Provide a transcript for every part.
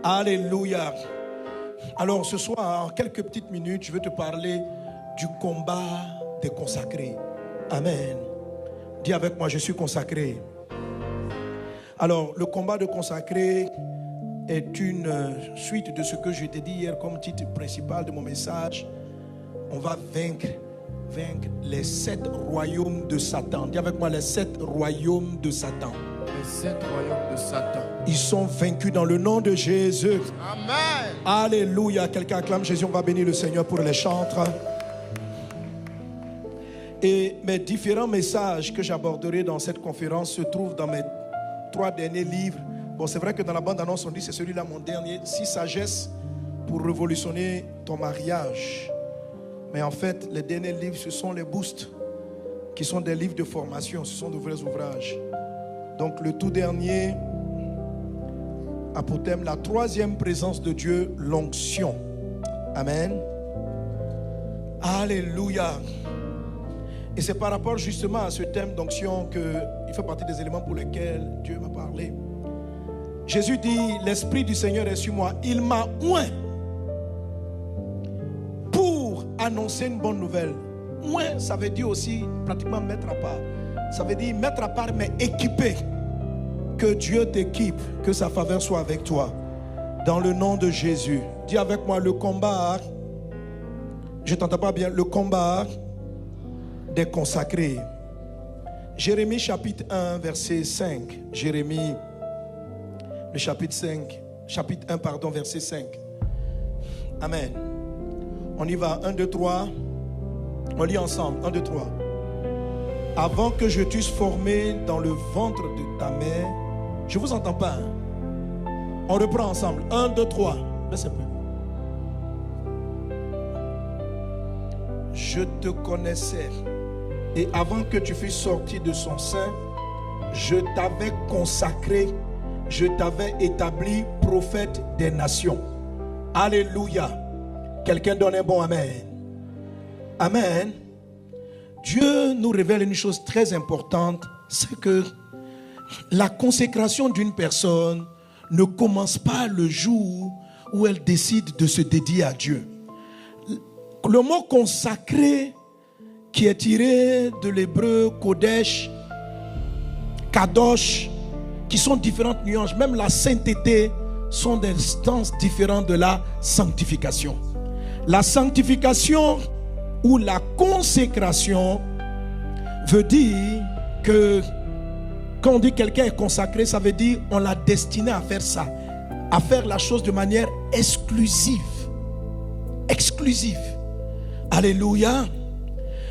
Alléluia. Alors ce soir, en quelques petites minutes, je vais te parler du combat des consacrés. Amen. Dis avec moi, je suis consacré. Alors, le combat de consacrés est une suite de ce que je t'ai dit hier comme titre principal de mon message. On va vaincre les 7 royaumes de Satan. Dis avec moi, les 7 royaumes de Satan. Les 7 royaumes de Satan. Ils sont vaincus dans le nom de Jésus. Amen. Alléluia. Quelqu'un acclame Jésus. On va bénir le Seigneur pour les chantres. Et mes différents messages que j'aborderai dans cette conférence se trouvent dans mes 3 derniers livres. Bon, c'est vrai que dans la bande-annonce, on dit c'est celui-là mon dernier. 6 sagesses pour révolutionner ton mariage. Mais en fait, les derniers livres, ce sont les boosts, qui sont des livres de formation. Ce sont de vrais ouvrages. Donc le tout dernier a pour thème la 3e présence de Dieu, l'onction. Amen. Alléluia. Et c'est par rapport justement à ce thème d'onction qu'il fait partie des éléments pour lesquels Dieu m'a parlé. Jésus dit, l'Esprit du Seigneur est sur moi. Il m'a oint pour annoncer une bonne nouvelle. Oint, ça veut dire aussi pratiquement mettre à part. Ça veut dire mettre à part, mais équiper. Que Dieu t'équipe, que sa faveur soit avec toi. Dans le nom de Jésus. Dis avec moi, le combat, je ne t'entends pas bien, le combat des consacrés. Jérémie chapitre 1, verset 5. Jérémie, le chapitre 1, verset 5. Amen. On y va, 1, 2, 3. On lit ensemble, 1, 2, 3. Avant que je t'eusse formé dans le ventre de ta mère, je vous entends pas. Hein? On reprend ensemble, 1, 2, 3. Laisse un peu. Je te connaissais. Et avant que tu fusses sorti de son sein, je t'avais consacré, je t'avais établi prophète des nations. Alléluia. Quelqu'un donne un bon amen. Amen. Dieu nous révèle une chose très importante, c'est que la consécration d'une personne ne commence pas le jour où elle décide de se dédier à Dieu. Le mot consacré, qui est tiré de l'hébreu Kodesh, Kadosh, qui sont différentes nuances. Même la sainteté sont des instances différentes de la sanctification. La sanctification ou la consécration veut dire que quand on dit quelqu'un est consacré, ça veut dire on l'a destiné à faire ça, à faire la chose de manière exclusive. Exclusive. Alléluia.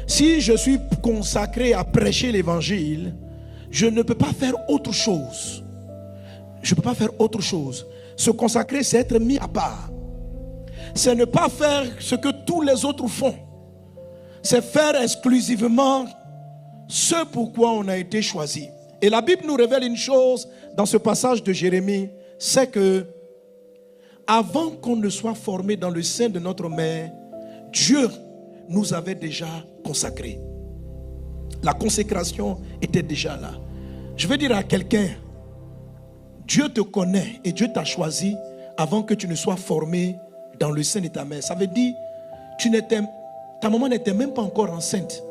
Si je suis consacré à prêcher l'évangile, je ne peux pas faire autre chose. Je ne peux pas faire autre chose. Se consacrer, c'est être mis à part. C'est ne pas faire ce que tous les autres font. C'est faire exclusivement ce pourquoi on a été choisi. Et la Bible nous révèle une chose dans ce passage de Jérémie, c'est que avant qu'on ne soit formé dans le sein de notre mère, Dieu nous avait déjà consacrés. La consécration était déjà là. Je veux dire à quelqu'un, Dieu te connaît et Dieu t'a choisi avant que tu ne sois formé dans le sein de ta mère. Ça veut dire, ta maman n'était même pas encore enceinte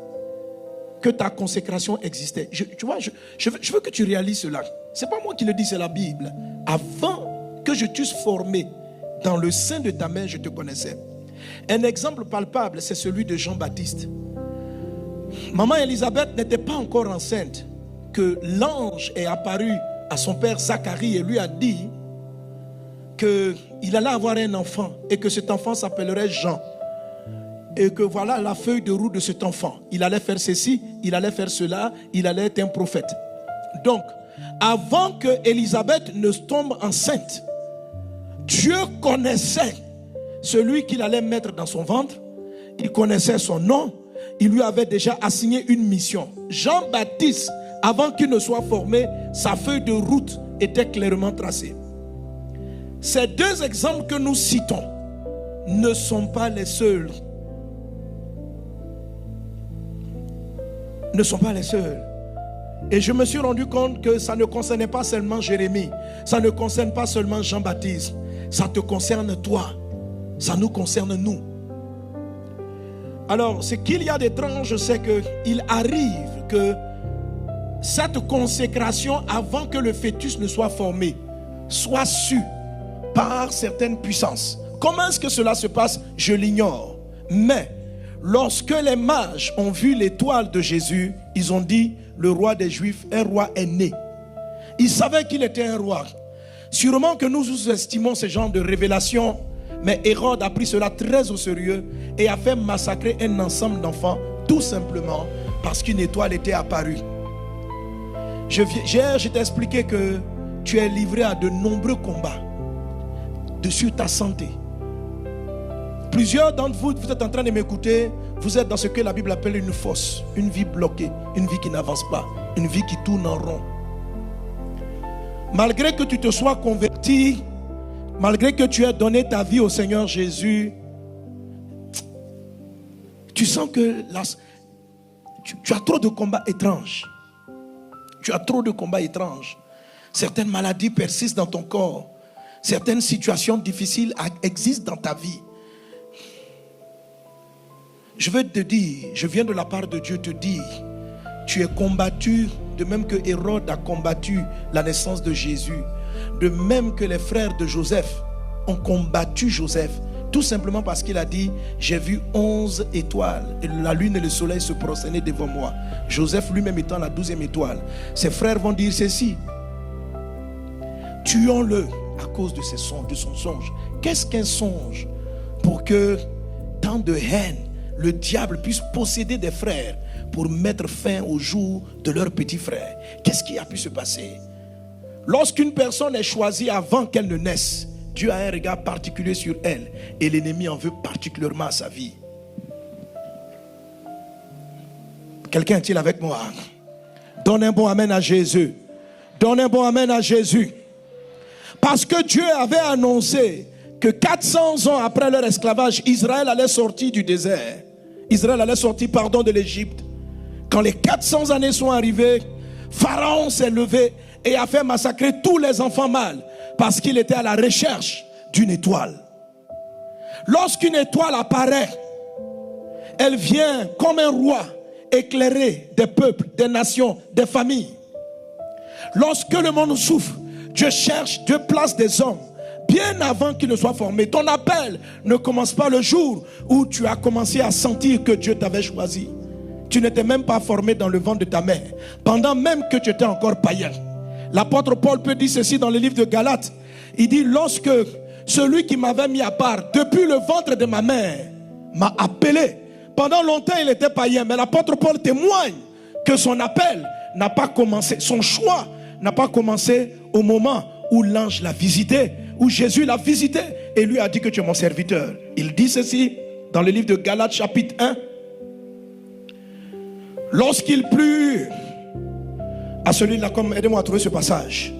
que ta consécration existait. Tu vois, je veux que tu réalises cela. Ce n'est pas moi qui le dis, c'est la Bible. Avant que je t'eusse formé dans le sein de ta mère, je te connaissais. Un exemple palpable, c'est celui de Jean-Baptiste. Maman Élisabeth n'était pas encore enceinte que l'ange est apparu à son père Zacharie et lui a dit qu'il allait avoir un enfant et que cet enfant s'appellerait Jean. Et que voilà la feuille de route de cet enfant. Il allait faire ceci, il allait faire cela, il allait être un prophète. Donc, avant que Élisabeth ne tombe enceinte, Dieu connaissait celui qu'il allait mettre dans son ventre. Il connaissait son nom. Il lui avait déjà assigné une mission. Jean-Baptiste, avant qu'il ne soit formé, sa feuille de route était clairement tracée. Ces 2 exemples que nous citons ne sont pas les seuls. Ne sont pas les seuls. Et je me suis rendu compte que ça ne concernait pas seulement Jérémie. Ça ne concerne pas seulement Jean-Baptiste. Ça te concerne toi. Ça nous concerne nous. Alors, ce qu'il y a d'étrange, c'est qu'il arrive que cette consécration, avant que le fœtus ne soit formé, soit su par certaines puissances. Comment est-ce que cela se passe? Je l'ignore. Mais lorsque les mages ont vu l'étoile de Jésus, ils ont dit, le roi des Juifs, un roi est né. Ils savaient qu'il était un roi. Sûrement que nous sous-estimons ce genre de révélation, mais Hérode a pris cela très au sérieux et a fait massacrer un ensemble d'enfants, tout simplement parce qu'une étoile était apparue. Hier, je t'ai expliqué que tu es livré à de nombreux combats sur ta santé. Plusieurs d'entre vous, vous êtes en train de m'écouter, vous êtes dans ce que la Bible appelle une fosse, une vie bloquée, une vie qui n'avance pas, une vie qui tourne en rond. Malgré que tu te sois converti, malgré que tu aies donné ta vie au Seigneur Jésus, tu sens que tu as trop de combats étranges. Tu as trop de combats étranges. Certaines maladies persistent dans ton corps. Certaines situations difficiles existent dans ta vie. Je veux te dire, je viens de la part de Dieu te dire, tu es combattu de même que Hérode a combattu la naissance de Jésus, de même que les frères de Joseph ont combattu Joseph, tout simplement parce qu'il a dit, j'ai vu 11 étoiles et la lune et le soleil se prosterner devant moi. Joseph lui-même étant la 12e étoile. Ses frères vont dire ceci, tuons-le à cause de son songe. Qu'est-ce qu'un songe? Pour que tant de haine, le diable puisse posséder des frères pour mettre fin au jour de leur petit frère. Qu'est-ce qui a pu se passer? Lorsqu'une personne est choisie avant qu'elle ne naisse, Dieu a un regard particulier sur elle et l'ennemi en veut particulièrement à sa vie. Quelqu'un est-il avec moi? Donne un bon amen à Jésus. Donne un bon amen à Jésus. Parce que Dieu avait annoncé que 400 ans après leur esclavage, Israël allait sortir du désert. Israël allait sortir, de l'Égypte. Quand les 400 années sont arrivées, Pharaon s'est levé et a fait massacrer tous les enfants mâles parce qu'il était à la recherche d'une étoile. Lorsqu'une étoile apparaît, elle vient comme un roi éclairer des peuples, des nations, des familles. Lorsque le monde souffre, Dieu cherche, Dieu place des hommes bien avant qu'ils ne soient formés. Ton appel ne commence pas le jour où tu as commencé à sentir que Dieu t'avait choisi. Tu n'étais même pas formé dans le ventre de ta mère, pendant même que tu étais encore païen. L'apôtre Paul peut dire ceci dans le livre de Galates. Il dit, lorsque celui qui m'avait mis à part depuis le ventre de ma mère m'a appelé, pendant longtemps il était païen, mais l'apôtre Paul témoigne que son appel n'a pas commencé, son choix n'a pas commencé au moment où l'ange l'a visité, où Jésus l'a visité et lui a dit que tu es mon serviteur. Il dit ceci dans le livre de Galates chapitre 1. Lorsqu'il plut à celui-là, comme aidez-moi à trouver ce passage.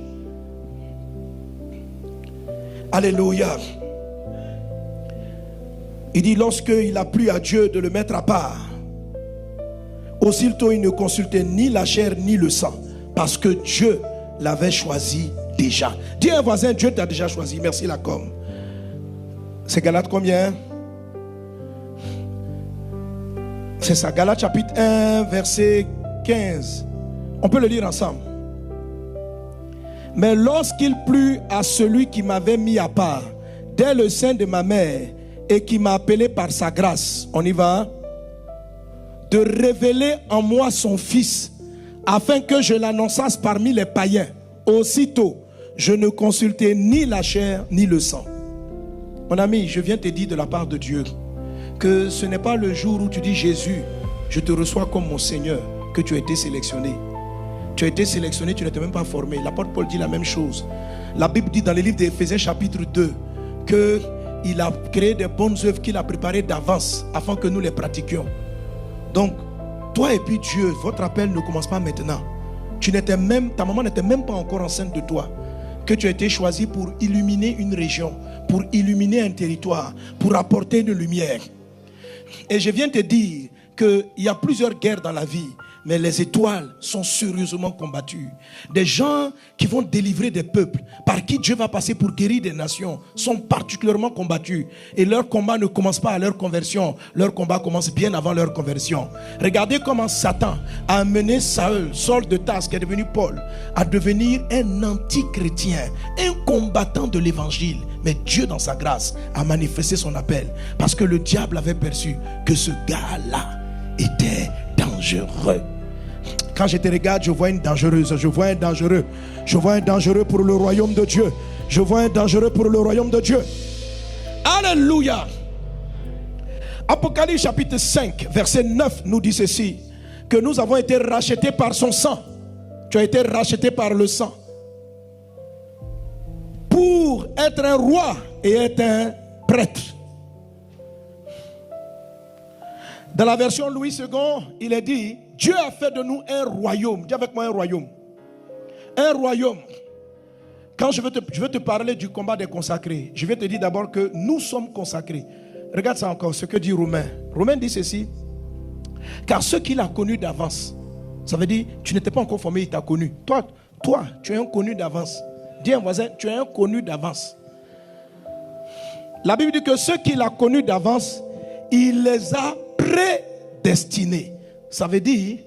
Alléluia. Il dit, lorsqu'il a plu à Dieu de le mettre à part, aussitôt il ne consultait ni la chair ni le sang, parce que Dieu l'avait choisi déjà. Dis à un voisin, Dieu t'a déjà choisi. Merci la com. C'est Galates combien? C'est ça, Galates chapitre 1, verset 15. On peut le lire ensemble. Mais lorsqu'il plut à celui qui m'avait mis à part dès le sein de ma mère et qui m'a appelé par sa grâce, on y va, de révéler en moi son fils, afin que je l'annonçasse parmi les païens, aussitôt je ne consultais ni la chair ni le sang. Mon ami, je viens te dire de la part de Dieu que ce n'est pas le jour où tu dis Jésus, je te reçois comme mon Seigneur, que tu as été sélectionné. Tu as été sélectionné, tu n'étais même pas formé. L'apôtre Paul dit la même chose. La Bible dit dans le livre d'Éphésiens chapitre 2 qu'il a créé des bonnes œuvres qu'il a préparées d'avance afin que nous les pratiquions. Donc, toi et puis Dieu, votre appel ne commence pas maintenant. Ta maman n'était même pas encore enceinte de toi. Que tu as été choisi pour illuminer une région, pour illuminer un territoire, pour apporter une lumière. Et je viens te dire qu'il y a plusieurs guerres dans la vie. Mais les étoiles sont sérieusement combattues. Des gens qui vont délivrer des peuples, par qui Dieu va passer pour guérir des nations, sont particulièrement combattus. Et leur combat ne commence pas à leur conversion. Leur combat commence bien avant leur conversion. Regardez comment Satan a amené Saul de Tarse, qui est devenu Paul, à devenir un anti-chrétien, un combattant de l'évangile. Mais Dieu, dans sa grâce, a manifesté son appel. Parce que le diable avait perçu que ce gars-là était dangereux. Quand je te regarde, je vois une dangereuse, je vois un dangereux. Je vois un dangereux pour le royaume de Dieu. Je vois un dangereux pour le royaume de Dieu. Alléluia. Apocalypse chapitre 5, verset 9 nous dit ceci, que nous avons été rachetés par son sang. Tu as été racheté par le sang. Pour être un roi et être un prêtre. Dans la version Louis II, il est dit, Dieu a fait de nous un royaume. Dis avec moi un royaume. Un royaume. Quand je veux te parler du combat des consacrés, je vais te dire d'abord que nous sommes consacrés. Regarde ça encore, ce que dit Romain. Romain dit ceci, car ceux qu'il a connus d'avance, ça veut dire, tu n'étais pas encore formé, il t'a connu. Toi, tu es un connu d'avance. Dis à un voisin, tu es un connu d'avance. La Bible dit que ceux qu'il a connus d'avance, il les a prédestinés. Ça veut dire,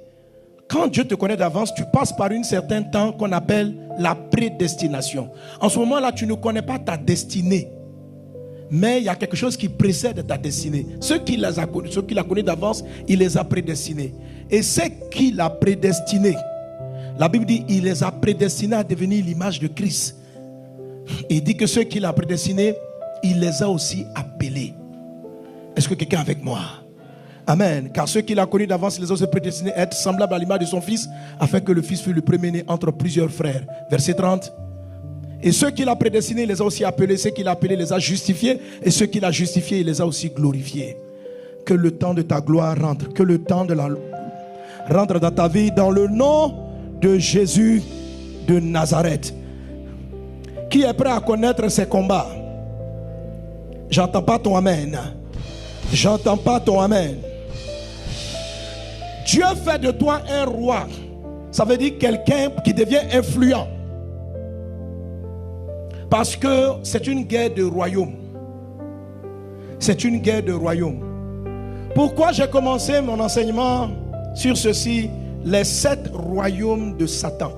quand Dieu te connaît d'avance, tu passes par un certain temps qu'on appelle la prédestination. En ce moment-là, tu ne connais pas ta destinée. Mais il y a quelque chose qui précède ta destinée. Ceux qu'il a connus d'avance, il les a prédestinés. Et ceux qu'il a prédestinés, la Bible dit, il les a prédestinés à devenir l'image de Christ. Il dit que ceux qu'il a prédestinés, il les a aussi appelés. Est-ce que quelqu'un est avec moi? Amen. Car ceux qu'il a connus d'avance, il les a aussi prédestinés à être semblables à l'image de son Fils, afin que le Fils fût le premier-né entre plusieurs frères. Verset 30. Et ceux qu'il a prédestinés, il les a aussi appelés. Ceux qu'il a appelés, il les a justifiés. Et ceux qu'il a justifiés, il les a aussi glorifiés. Que le temps de ta gloire rentre. Que le temps de la rentre dans ta vie, dans le nom de Jésus de Nazareth. Qui est prêt à connaître ses combats? J'entends pas ton amen. J'entends pas ton amen. Dieu fait de toi un roi. Ça veut dire quelqu'un qui devient influent. Parce que c'est une guerre de royaume. C'est une guerre de royaume. Pourquoi j'ai commencé mon enseignement sur ceci? Les 7 royaumes de Satan.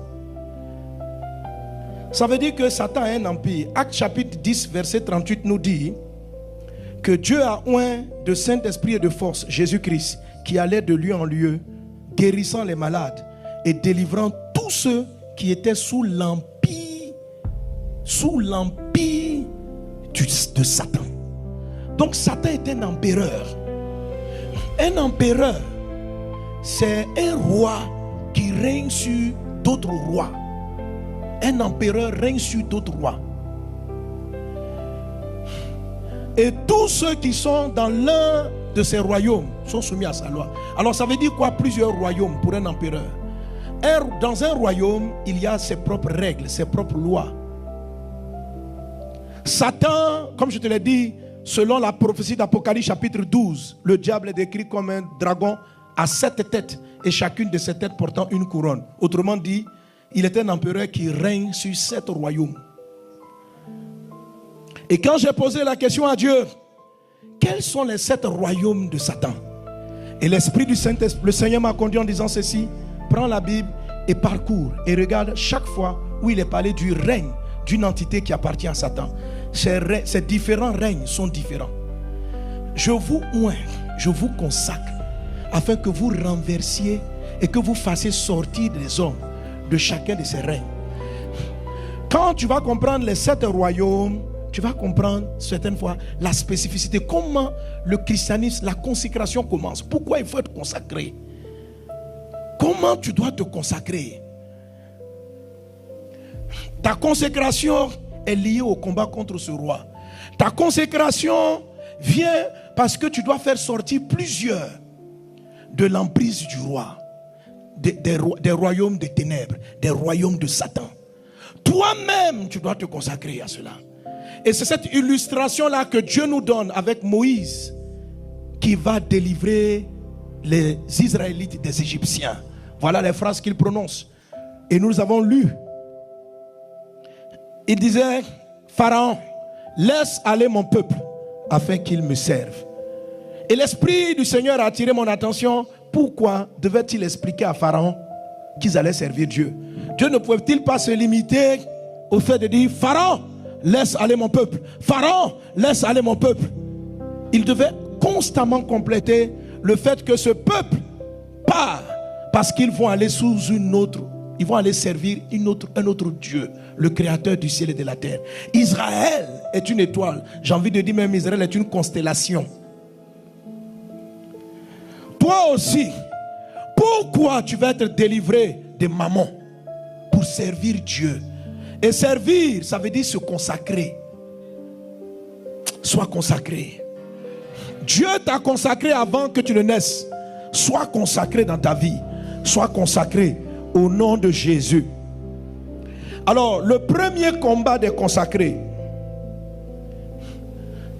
Ça veut dire que Satan a un empire. Acte chapitre 10 verset 38 nous dit que Dieu a oint de Saint-Esprit et de force Jésus-Christ, qui allait de lieu en lieu, guérissant les malades et délivrant tous ceux qui étaient sous l'empire de Satan. Donc Satan est un empereur. Un empereur, c'est un roi qui règne sur d'autres rois. Un empereur règne sur d'autres rois. Et tous ceux qui sont dans l'un de ces royaumes sont soumis à sa loi. Alors ça veut dire quoi, plusieurs royaumes pour un empereur? Dans un royaume, il y a ses propres règles, ses propres lois. Satan, comme je te l'ai dit, selon la prophétie d'Apocalypse chapitre 12, le diable est décrit comme un dragon à 7 têtes et chacune de ces têtes portant une couronne. Autrement dit, il est un empereur qui règne sur 7 royaumes. Et quand j'ai posé la question à Dieu, quels sont les 7 royaumes de Satan? Et l'Esprit du Saint-Esprit, le Seigneur m'a conduit en disant ceci: prends la Bible et parcours et regarde chaque fois où il est parlé du règne d'une entité qui appartient à Satan. Ces différents règnes sont différents. Je vous oins, je vous consacre afin que vous renversiez et que vous fassiez sortir des hommes de chacun de ces règnes. Quand tu vas comprendre les 7 royaumes, tu vas comprendre certaines fois la spécificité, comment le christianisme, la consécration commence, pourquoi il faut être consacré, comment tu dois te consacrer. Ta consécration est liée au combat contre ce roi. Ta consécration vient parce que tu dois faire sortir plusieurs de l'emprise du roi, des royaumes des ténèbres, des royaumes de Satan. Toi-même, tu dois te consacrer à cela. Et c'est cette illustration-là que Dieu nous donne avec Moïse, qui va délivrer les Israélites des Égyptiens. Voilà les phrases qu'il prononce. Et nous avons lu. Il disait, Pharaon, laisse aller mon peuple afin qu'il me serve. Et l'Esprit du Seigneur a attiré mon attention. Pourquoi devait-il expliquer à Pharaon qu'ils allaient servir Dieu? Dieu ne pouvait-il pas se limiter au fait de dire, Pharaon, laisse aller mon peuple. Pharaon, laisse aller mon peuple. Il devait constamment compléter le fait que ce peuple part parce qu'ils vont aller sous une autre. Ils vont aller servir un autre Dieu, le créateur du ciel et de la terre. Israël est une étoile. J'ai envie de dire même Israël est une constellation. Toi aussi, pourquoi tu vas être délivré de mammon? Pour servir Dieu. Et servir, ça veut dire se consacrer. Sois consacré. Dieu t'a consacré avant que tu ne naisses. Sois consacré dans ta vie. Sois consacré au nom de Jésus. Alors, le premier combat des consacrés.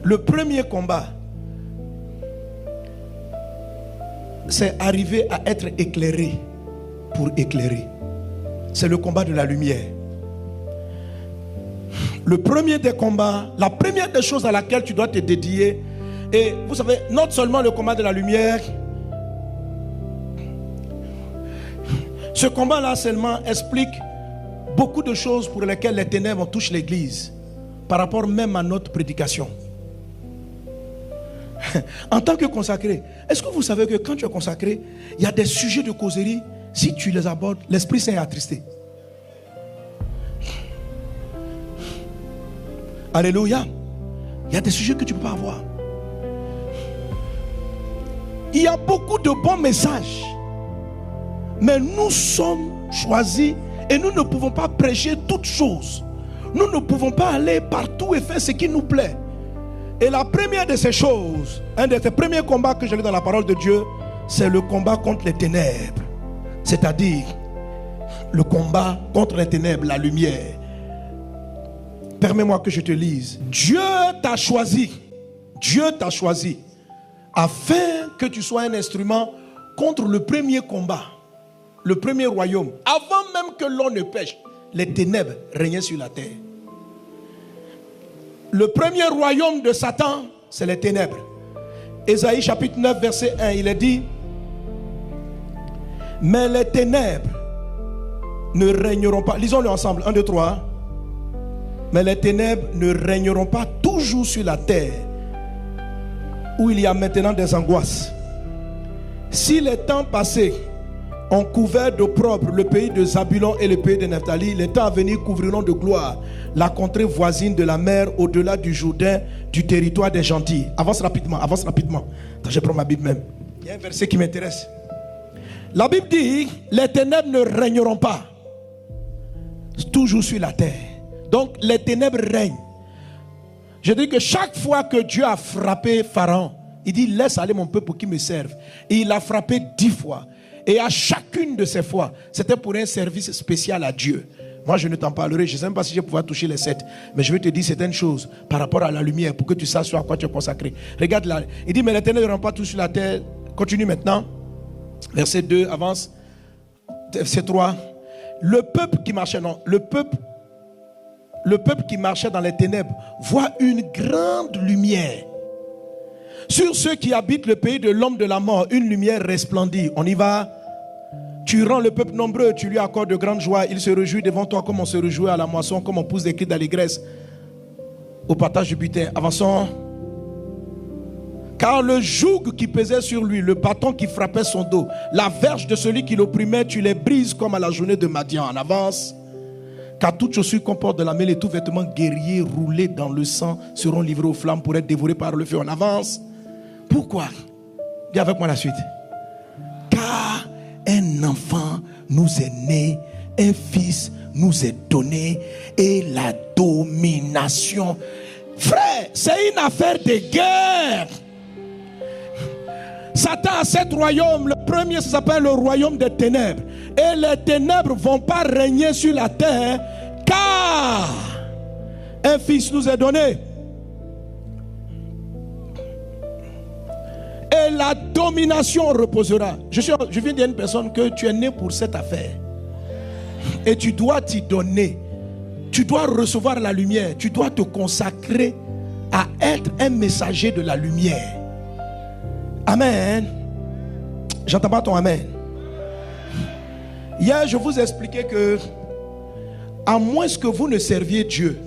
Le premier combat, c'est arriver à être éclairé pour éclairer. C'est le combat de la lumière. Le premier des combats, la première des choses à laquelle tu dois te dédier, et vous savez, non seulement le combat de la lumière, ce combat-là seulement explique beaucoup de choses pour lesquelles les ténèbres touchent l'église, par rapport même à notre prédication. En tant que consacré, est-ce que vous savez que quand tu es consacré, il y a des sujets de causerie, si tu les abordes, l'Esprit Saint est attristé. Alléluia. Il y a des sujets que tu ne peux pas avoir. Il y a beaucoup de bons messages, mais nous sommes choisis et nous ne pouvons pas prêcher toutes choses. Nous ne pouvons pas aller partout et faire ce qui nous plaît. Et la première de ces choses, un de ces premiers combats que j'ai lu dans la parole de Dieu, c'est le combat contre les ténèbres. C'est-à-dire le combat contre les ténèbres, la lumière. Permets-moi que je te lise. Dieu t'a choisi. Dieu t'a choisi afin que tu sois un instrument contre le premier combat, le premier royaume. Avant même que l'on ne pêche, les ténèbres régnaient sur la terre. Le premier royaume de Satan, c'est les ténèbres. Ésaïe chapitre 9 verset 1, il est dit: mais les ténèbres ne régneront pas. Lisons-le ensemble, 1, 2, 3. Mais les ténèbres ne régneront pas toujours sur la terre, où il y a maintenant des angoisses. Si les temps passés ont couvert d'opprobre le pays de Zabulon et le pays de Nephtali, les temps à venir couvriront de gloire la contrée voisine de la mer, au-delà du Jourdain, du territoire des gentils. Avance rapidement, avance rapidement. Attends, je prends ma Bible même. Il y a un verset qui m'intéresse. La Bible dit: les ténèbres ne régneront pas toujours sur la terre. Donc les ténèbres règnent. Je dis que chaque fois que Dieu a frappé Pharaon, il dit: laisse aller mon peuple pour qu'il me serve. Et il l'a frappé 10 fois. Et à chacune de ces fois, c'était pour un service spécial à Dieu. Moi, je ne t'en parlerai. Je ne sais même pas si je vais pouvoir toucher les 7. Mais je vais te dire certaines choses par rapport à la lumière pour que tu saches à quoi tu es consacré. Regarde là. Il dit: mais les ténèbres ne rentrent pas tous sur la terre. Continue maintenant. Verset 2, avance. Verset 3. Le peuple qui marchait, non, le peuple qui marchait dans les ténèbres voit une grande lumière. Sur ceux qui habitent le pays de l'homme de la mort, une lumière resplendit. On y va. Tu rends le peuple nombreux, tu lui accordes de grandes joies. Il se réjouit devant toi comme on se réjouit à la moisson, comme on pousse des cris d'allégresse au partage du butin. Avançons. Car le joug qui pesait sur lui, le bâton qui frappait son dos, la verge de celui qui l'opprimait, tu les brises comme à la journée de Madian. En avance. Car toute chaussure comporte de la mêlée, tout vêtement guerrier roulé dans le sang seront livrés aux flammes pour être dévorés par le feu. On avance. Pourquoi? Dis avec moi la suite. Car un enfant nous est né, un fils nous est donné, et la domination. Frère, c'est une affaire de guerre. Satan a 7 royaumes. Le premier s'appelle le royaume des ténèbres. Et les ténèbres ne vont pas régner sur la terre, car un fils nous est donné. Et et la domination reposera. Je viens de dire à une personne que tu es né pour cette affaire. Et tu dois t'y donner. Tu dois recevoir la lumière. Tu dois te consacrer à être un messager de la lumière. Amen. J'entends pas ton amen. Hier, je vous ai expliqué que, à moins que vous ne serviez Dieu,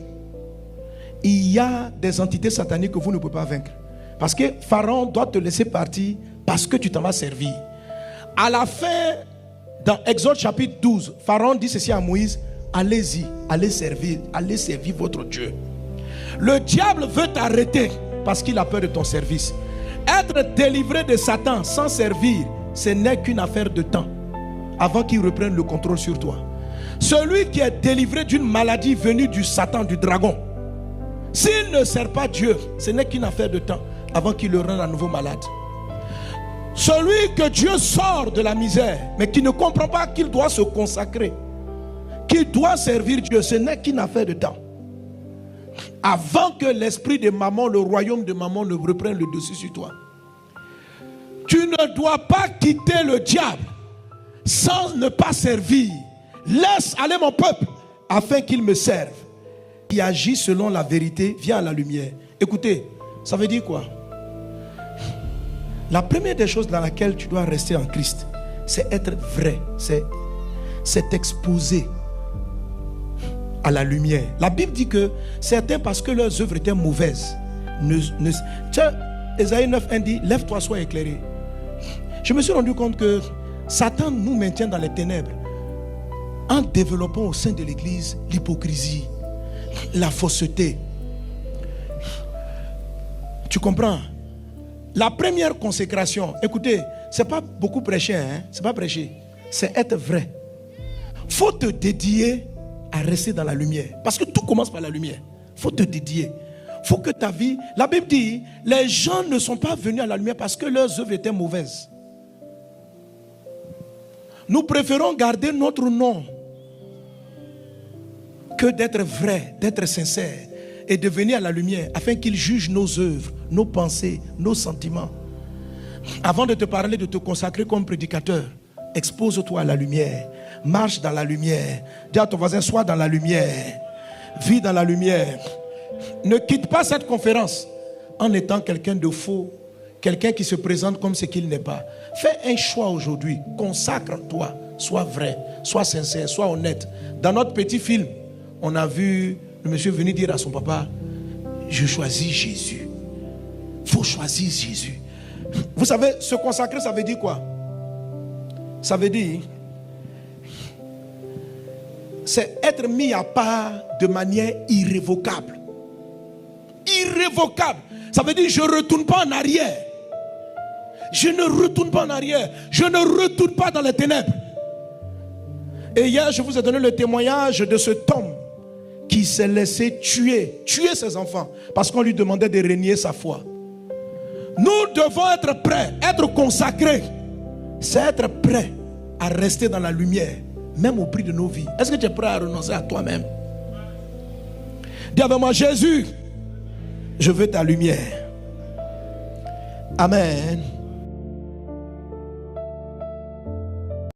il y a des entités sataniques que vous ne pouvez pas vaincre. Parce que Pharaon doit te laisser partir parce que tu t'en vas servir. À la fin, dans Exode chapitre 12, Pharaon dit ceci à Moïse: allez-y, allez servir votre Dieu. Le diable veut t'arrêter parce qu'il a peur de ton service. Être délivré de Satan sans servir, ce n'est qu'une affaire de temps avant qu'il reprenne le contrôle sur toi. Celui qui est délivré d'une maladie venue du Satan, du dragon, s'il ne sert pas Dieu, ce n'est qu'une affaire de temps avant qu'il le rende à nouveau malade. Celui que Dieu sort de la misère, mais qui ne comprend pas qu'il doit se consacrer, qu'il doit servir Dieu, ce n'est qu'une affaire de temps. Avant que l'esprit de maman, le royaume de maman ne reprenne le dessus sur toi. Tu ne dois pas quitter le diable sans ne pas servir. Laisse aller mon peuple afin qu'il me serve. Qui agit selon la vérité vient à la lumière. Écoutez, ça veut dire quoi? La première des choses dans laquelle tu dois rester en Christ, c'est être vrai, c'est t'exposer à la lumière. La Bible dit que certains, parce que leurs œuvres étaient mauvaises, tiens, Ésaïe 9:1 dit: lève-toi, sois éclairé. Je me suis rendu compte que Satan nous maintient dans les ténèbres en développant au sein de l'église l'hypocrisie, la fausseté. Tu comprends? La première consécration, écoutez, c'est pas beaucoup prêcher, hein? C'est pas prêcher, c'est être vrai. Faut te dédier à rester dans la lumière, parce que tout commence par la lumière. Faut te dédier. Faut que ta vie, la Bible dit, les gens ne sont pas venus à la lumière parce que leurs œuvres étaient mauvaises. Nous préférons garder notre nom que d'être vrai, d'être sincère et de venir à la lumière afin qu'il juge nos œuvres, nos pensées, nos sentiments. Avant de te parler, de te consacrer comme prédicateur, expose-toi à la lumière, marche dans la lumière. Dis à ton voisin: sois dans la lumière, vis dans la lumière. Ne quitte pas cette conférence en étant quelqu'un de faux, quelqu'un qui se présente comme ce qu'il n'est pas. Fais un choix aujourd'hui, consacre-toi, sois vrai, sois sincère, sois honnête. Dans notre petit film, on a vu le monsieur venir dire à son papa: je choisis Jésus. Il faut choisir Jésus. Vous savez, se consacrer, ça veut dire quoi? Ça veut dire, c'est être mis à part de manière irrévocable. Irrévocable. Ça veut dire, je ne retourne pas en arrière. Je ne retourne pas en arrière. Je ne retourne pas dans les ténèbres. Et hier, je vous ai donné le témoignage de cet homme qui s'est laissé tuer ses enfants parce qu'on lui demandait de renier sa foi. Nous devons être prêts, être consacrés. C'est être prêt à rester dans la lumière, même au prix de nos vies. Est-ce que tu es prêt à renoncer à toi-même? Dis avec moi: Jésus, je veux ta lumière. Amen.